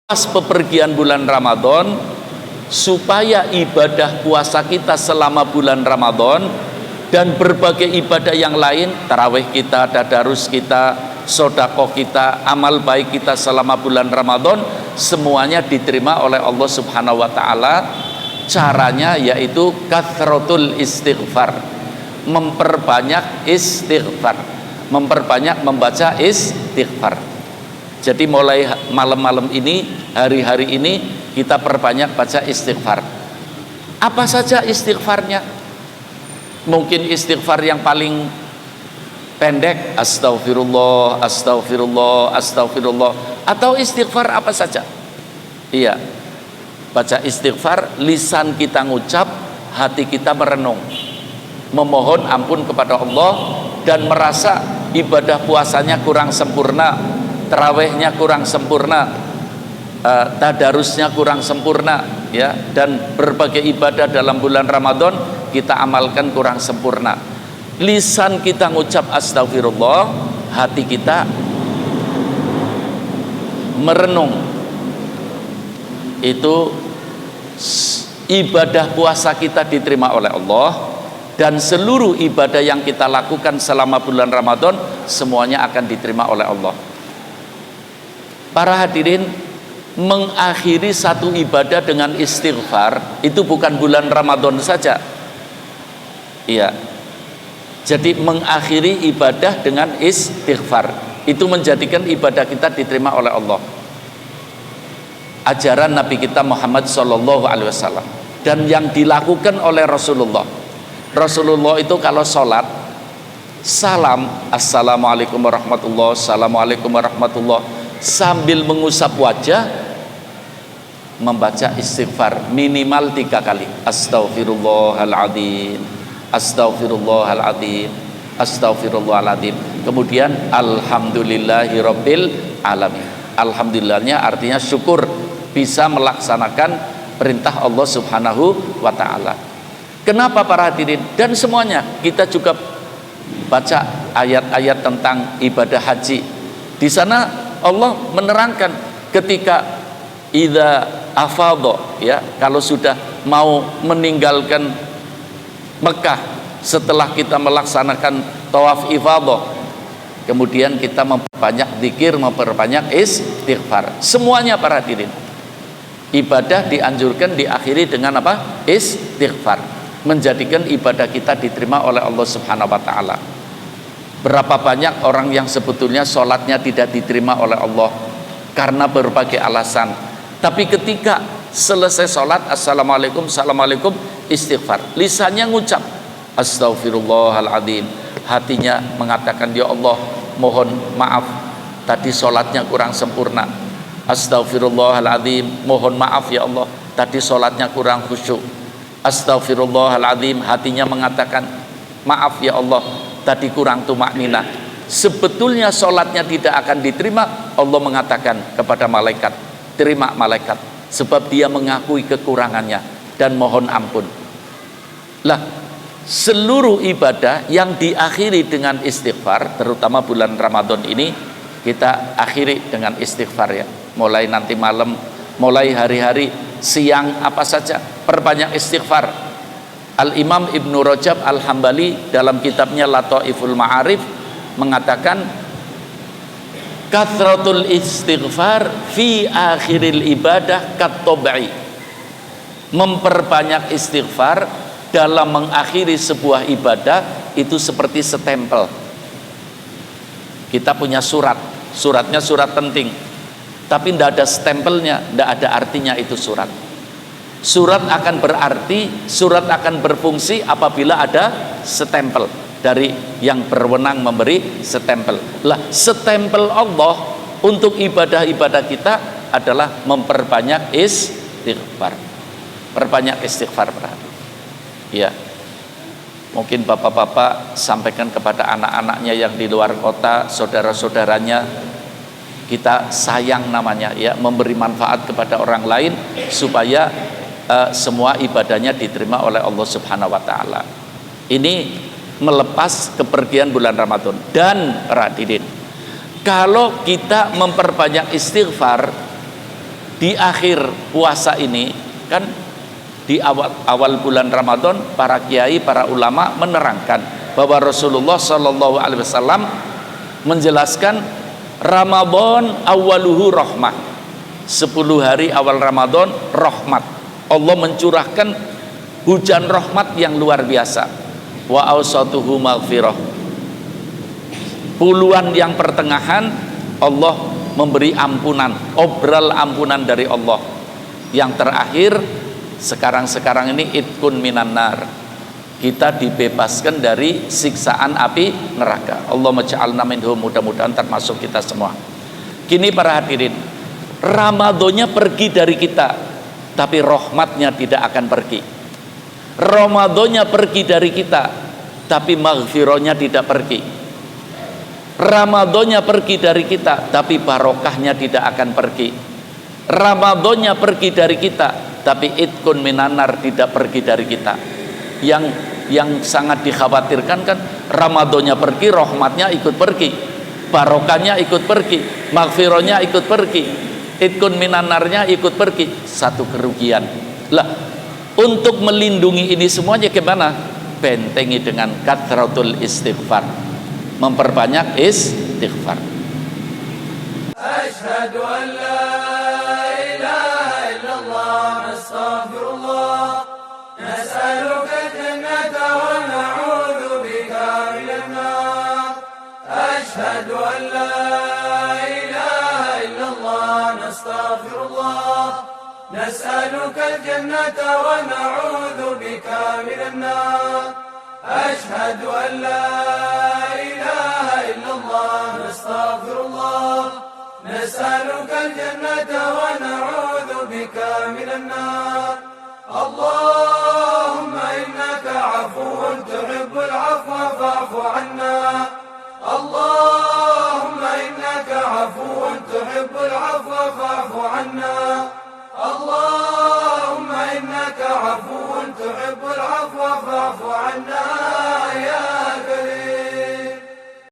Pas pepergian bulan Ramadan, supaya ibadah puasa kita selama bulan Ramadan dan berbagai ibadah yang lain, tarawih kita, tadarus kita, sedekah kita, amal baik kita selama bulan Ramadan, semuanya diterima oleh Allah Subhanahu wa taala. Caranya yaitu kathratul istighfar, memperbanyak istighfar, memperbanyak membaca istighfar. Jadi mulai malam-malam ini, hari-hari ini, kita perbanyak baca istighfar. Apa saja istighfarnya? Mungkin istighfar yang paling pendek, astagfirullah, astagfirullah, astagfirullah. Atau istighfar apa saja. Iya, baca istighfar, lisan kita ngucap, hati kita merenung, memohon ampun kepada Allah, dan merasa ibadah puasanya kurang sempurna, tarawihnya kurang sempurna, tadarusnya kurang sempurna, ya, dan berbagai ibadah dalam bulan Ramadan kita amalkan kurang sempurna. Lisan kita ngucap astagfirullah, hati kita merenung. Itu ibadah puasa kita diterima oleh Allah, dan seluruh ibadah yang kita lakukan selama bulan Ramadan semuanya akan diterima oleh Allah. Para hadirin, mengakhiri satu ibadah dengan istighfar itu bukan bulan Ramadan saja. Iya. Jadi mengakhiri ibadah dengan istighfar itu menjadikan ibadah kita diterima oleh Allah. Ajaran Nabi kita Muhammad sallallahu alaihi wasallam dan yang dilakukan oleh Rasulullah. Rasulullah itu kalau sholat, salam, assalamualaikum warahmatullahi, assalamualaikum warahmatullahi, sambil mengusap wajah, membaca istighfar minimal 3 kali. Astaghfirullahaladzim, astaghfirullahaladzim, astaghfirullahaladzim. Kemudian alhamdulillahirabbil alamin. Alhamdulillahnya artinya syukur bisa melaksanakan perintah Allah Subhanahu wa taala. Kenapa para hadirin? Dan semuanya kita juga baca ayat-ayat tentang ibadah haji. Di sana Allah menerangkan ketika idza afadha, ya, kalau sudah mau meninggalkan Mekah setelah kita melaksanakan tawaf ifadah, kemudian kita memperbanyak zikir, memperbanyak istighfar. Semuanya para hadirin, ibadah dianjurkan diakhiri dengan apa? Istighfar, menjadikan ibadah kita diterima oleh Allah Subhanahu wa taala. Berapa banyak orang yang sebetulnya sholatnya tidak diterima oleh Allah karena berbagai alasan, tapi ketika selesai sholat, assalamualaikum, assalamualaikum, istighfar, lisannya ngucap astaghfirullahaladzim, hatinya mengatakan ya Allah, mohon maaf tadi sholatnya kurang sempurna, astaghfirullahaladzim, mohon maaf ya Allah tadi sholatnya kurang khusyuk, astaghfirullahaladzim, hatinya mengatakan maaf ya Allah tadi kurang tumakninah. Sebetulnya sholatnya tidak akan diterima. Allah mengatakan kepada malaikat, terima malaikat, sebab dia mengakui kekurangannya dan mohon ampun. Lah, seluruh ibadah yang diakhiri dengan istighfar, terutama bulan Ramadan ini kita akhiri dengan istighfar, ya. Mulai nanti malam, mulai hari-hari, siang, apa saja, perbanyak istighfar. Al-Imam Ibnu Rajab Al-Hambali dalam kitabnya Lataiful Ma'arif mengatakan kathratul istighfar fi akhiril ibadah kat-tabai, memperbanyak istighfar dalam mengakhiri sebuah ibadah itu seperti setempel. Kita punya surat, suratnya surat penting, tapi tidak ada stempelnya, tidak ada artinya itu surat. Surat akan berarti, surat akan berfungsi apabila ada stempel dari yang berwenang memberi stempel. Lah, stempel Allah untuk ibadah-ibadah kita adalah memperbanyak istighfar. Perbanyak istighfar, berarti. Ya. Mungkin bapak-bapak sampaikan kepada anak-anaknya yang di luar kota, saudara-saudaranya, kita sayang namanya ya, memberi manfaat kepada orang lain supaya semua ibadahnya diterima oleh Allah Subhanahu wa taala. Ini melepas kepergian bulan Ramadan. Dan hadirin, kalau kita memperbanyak istighfar di akhir puasa ini, kan di awal bulan Ramadan para kiai, para ulama menerangkan bahwa Rasulullah Shallallahu Alaihi Wasallam menjelaskan Ramadan awaluhu rahmah, 10 hari awal Ramadan rahmat, Allah mencurahkan hujan rahmat yang luar biasa. Wa awsatuhu maghfirah, puluhan yang pertengahan Allah memberi ampunan, obral ampunan dari Allah. Yang terakhir sekarang ini itkun minan nar, kita dibebaskan dari siksaan api neraka. Allahumma ja'alna minhum, mudah-mudahan termasuk kita semua. Kini para hadirin, Ramadannya pergi dari kita, tapi rahmatnya tidak akan pergi. Ramadannya pergi dari kita, tapi maghfirahnya tidak pergi. Ramadannya pergi dari kita, tapi barokahnya tidak akan pergi. Ramadannya pergi dari kita, tapi itkun minanar tidak pergi dari kita. Yang sangat dikhawatirkan kan Ramadannya pergi, rahmatnya ikut pergi, barokahnya ikut pergi, maghfirahnya ikut pergi, itkun minanarnya ikut pergi. Satu kerugian. Lah, untuk melindungi ini semuanya gimana? Bentengi dengan kathratul istighfar, memperbanyak istighfar. Asyhadu an la ilaha illallah, nastaghfirullah, nas'aluka jannata wa na'udzu bika minan nar. Asyhadu an la ilaha illallah, nastaghfirullah, nas'aluka jannata wa na'udzu bika minan nar. Asyhadu an la ilaha illallah, nastaghfirullah, nas'aluka jannata wa na'udzu bika minan nar. Allahumma innaka 'afuwun tuhibbul 'afwa fa'fu 'anna. Allah